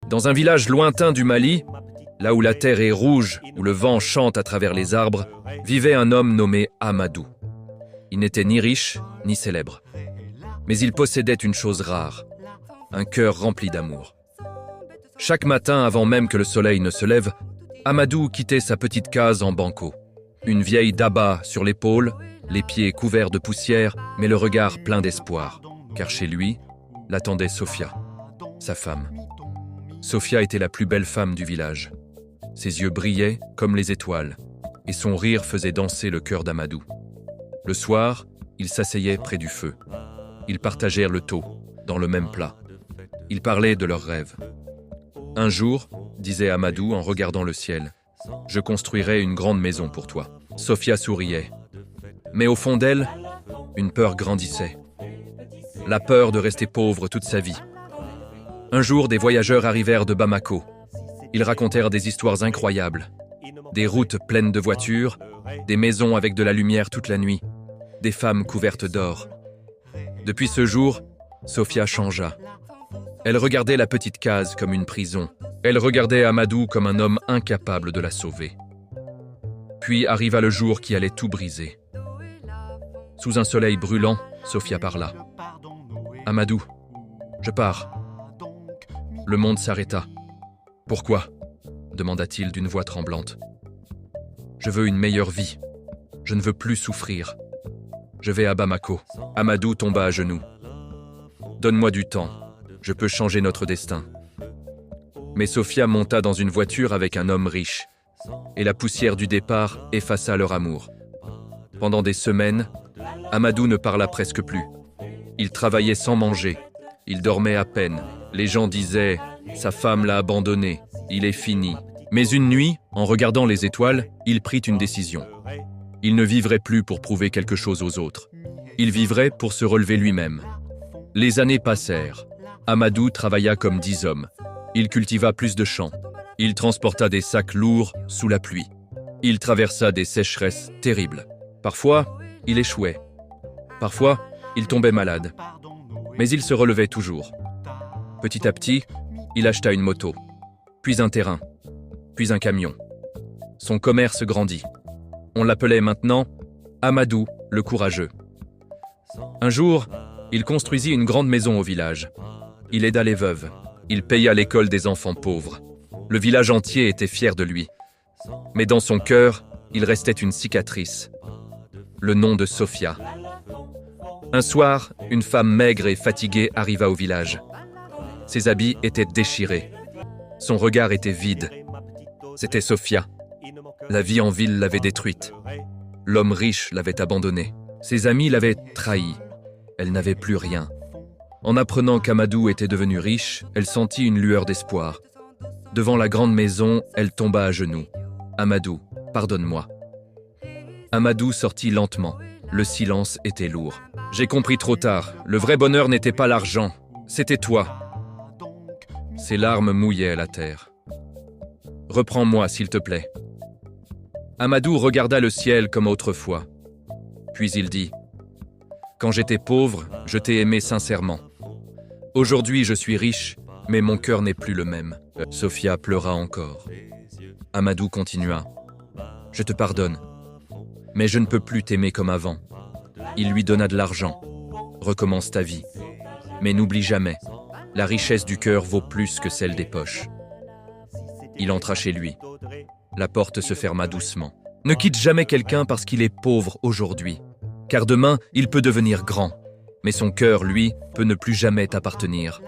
Dans un village lointain du Mali, là où la terre est rouge, où le vent chante à travers les arbres, vivait un homme nommé Amadou. Il n'était ni riche, ni célèbre. Mais il possédait une chose rare, un cœur rempli d'amour. Chaque matin, avant même que le soleil ne se lève, Amadou quittait sa petite case en banco. Une vieille daba sur l'épaule, les pieds couverts de poussière, mais le regard plein d'espoir. Car chez lui, l'attendait Sofia, sa femme. Sofia était la plus belle femme du village. Ses yeux brillaient comme les étoiles, et son rire faisait danser le cœur d'Amadou. Le soir, ils s'asseyaient près du feu. Ils partagèrent le tôt, dans le même plat. Ils parlaient de leurs rêves. Un jour, disait Amadou en regardant le ciel, « Je construirai une grande maison pour toi. » Sofia souriait. Mais au fond d'elle, une peur grandissait. La peur de rester pauvre toute sa vie. Un jour, des voyageurs arrivèrent de Bamako. Ils racontèrent des histoires incroyables. Des routes pleines de voitures, des maisons avec de la lumière toute la nuit, des femmes couvertes d'or. Depuis ce jour, Sofia changea. Elle regardait la petite case comme une prison. Elle regardait Amadou comme un homme incapable de la sauver. Puis arriva le jour qui allait tout briser. Sous un soleil brûlant, Sofia parla. « Amadou, je pars. » Le monde s'arrêta. « Pourquoi ?» demanda-t-il d'une voix tremblante. « Je veux une meilleure vie. Je ne veux plus souffrir. Je vais à Bamako. » Amadou tomba à genoux. « Donne-moi du temps. Je peux changer notre destin. » Mais Sofia monta dans une voiture avec un homme riche, et la poussière du départ effaça leur amour. Pendant des semaines, Amadou ne parla presque plus. Il travaillait sans manger. Il dormait à peine. Les gens disaient « Sa femme l'a abandonné. Il est fini. » Mais une nuit, en regardant les étoiles, il prit une décision. Il ne vivrait plus pour prouver quelque chose aux autres. Il vivrait pour se relever lui-même. Les années passèrent. Amadou travailla comme 10 hommes. Il cultiva plus de champs. Il transporta des sacs lourds sous la pluie. Il traversa des sécheresses terribles. Parfois, il échouait. Parfois, il tombait malade. Mais il se relevait toujours. Petit à petit, il acheta une moto, puis un terrain, puis un camion. Son commerce grandit. On l'appelait maintenant Amadou le courageux. Un jour, il construisit une grande maison au village. Il aida les veuves. Il paya l'école des enfants pauvres. Le village entier était fier de lui. Mais dans son cœur, il restait une cicatrice. Le nom de Sofia. Un soir, une femme maigre et fatiguée arriva au village. Ses habits étaient déchirés. Son regard était vide. C'était Sofia. La vie en ville l'avait détruite. L'homme riche l'avait abandonnée. Ses amis l'avaient trahie. Elle n'avait plus rien. En apprenant qu'Amadou était devenu riche, elle sentit une lueur d'espoir. Devant la grande maison, elle tomba à genoux. « Amadou, pardonne-moi. » Amadou sortit lentement. Le silence était lourd. « J'ai compris trop tard. Le vrai bonheur n'était pas l'argent. C'était toi. » Ses larmes mouillaient la terre. « Reprends-moi, s'il te plaît. » Amadou regarda le ciel comme autrefois. Puis il dit « Quand j'étais pauvre, je t'ai aimé sincèrement. Aujourd'hui, je suis riche, mais mon cœur n'est plus le même. » Sofia pleura encore. Amadou continua. « Je te pardonne, mais je ne peux plus t'aimer comme avant. » Il lui donna de l'argent. « Recommence ta vie. Mais n'oublie jamais, la richesse du cœur vaut plus que celle des poches. » Il entra chez lui. La porte se ferma doucement. Ne quitte jamais quelqu'un parce qu'il est pauvre aujourd'hui, car demain, il peut devenir grand. Mais son cœur, lui, peut ne plus jamais t'appartenir.